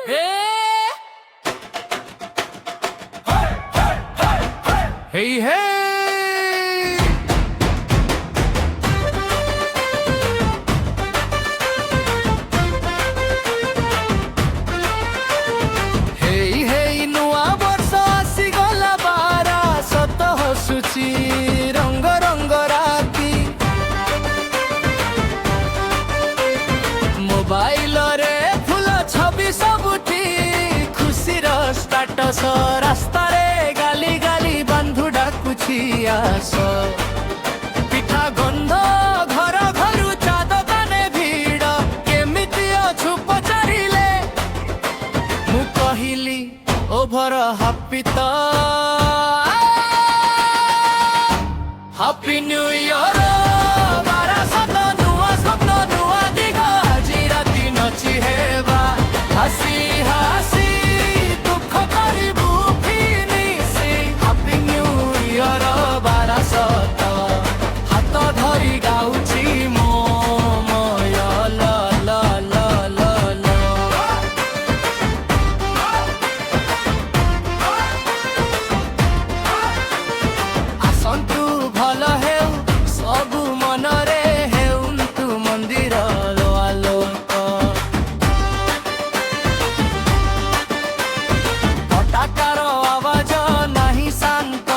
Hey, hey! Hey, hey, nua ବର୍ଷ ଆସିଗଲା ବାରା ସତ ହସୁଛି ରଙ୍ଗ ରଙ୍ଗ ରାତି ମୋବାଇଲରେ ଫୁଲ ଛବି ସବୁଠି ଖୁସିର ଷ୍ଟାଟସ ରାସ୍ତାରେ ଗାଲି ଗାଲି ବନ୍ଧୁ ଡାକୁଛି ଆସ ପିଠା ଗନ୍ଧ ଘର ଘରୁ ଚା ଦୋକାନେ ଭିଡ଼ କେମିତି ଅଛୁ ପଚାରିଲେ ମୁଁ କହିଲି ଓଭର ହାପି ତ ହାପି ନ୍ୟୁ ଇୟର ବାରାସତ ନୂଆ ସ୍ୱପ୍ନ ନୂଆ ଦିଗ ଆଜି ରାତି ନଚି ହେବା ହାସି ହାସି ଦୁଃଖ କରିବୁ ଫିନିସି ହାପି ନ୍ୟୁ ଇୟର ବାରାସତ ହାତ ଧରି ଗାଉଛି ମୋ ମୟ ଲ ଲ ଲ ଲ ଲ ଆସନ୍ତୁ ଭଲ ହେଉ ସବୁ ମନରେ ହେଉନ୍ତୁ ମନ୍ଦିର ଆଲୋକ ପଟାକାର ଆବାଜ ନାହିଁ ଶାନ୍ତ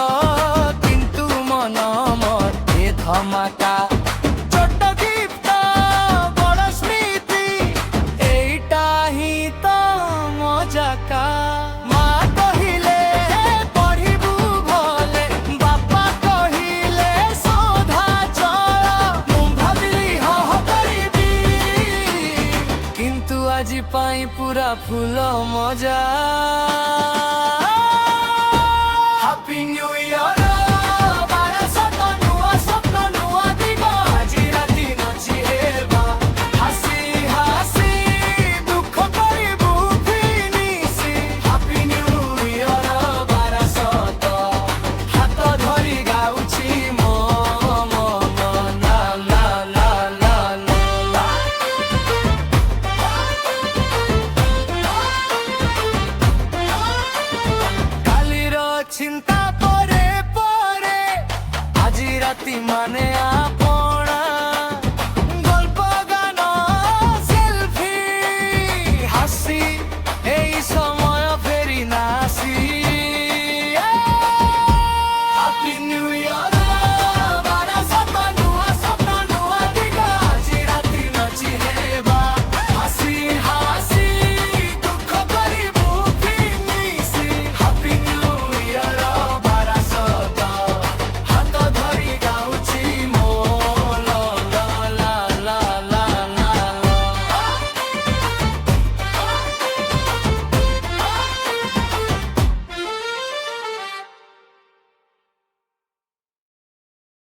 କିନ୍ତୁ ମନ ମୋତେ ଧମାକା ଛୋଟ ଗୀତ ବଡ଼ ସ୍ମୃତି ଏଇଟା ହିଁ ତ ମଜାକା ମା କହିଲେ ପଢ଼ିବୁ ଭଲେ ବାପା କହିଲେ ସଦାଚଳ ମୁଁ ଭାବିଲି ହଁ କରିବି କିନ୍ତୁ ଆଜି ପାଇଁ ପୁରା ଫୁଲ ମଜା ହାପି ନ୍ୟୁ ଇୟର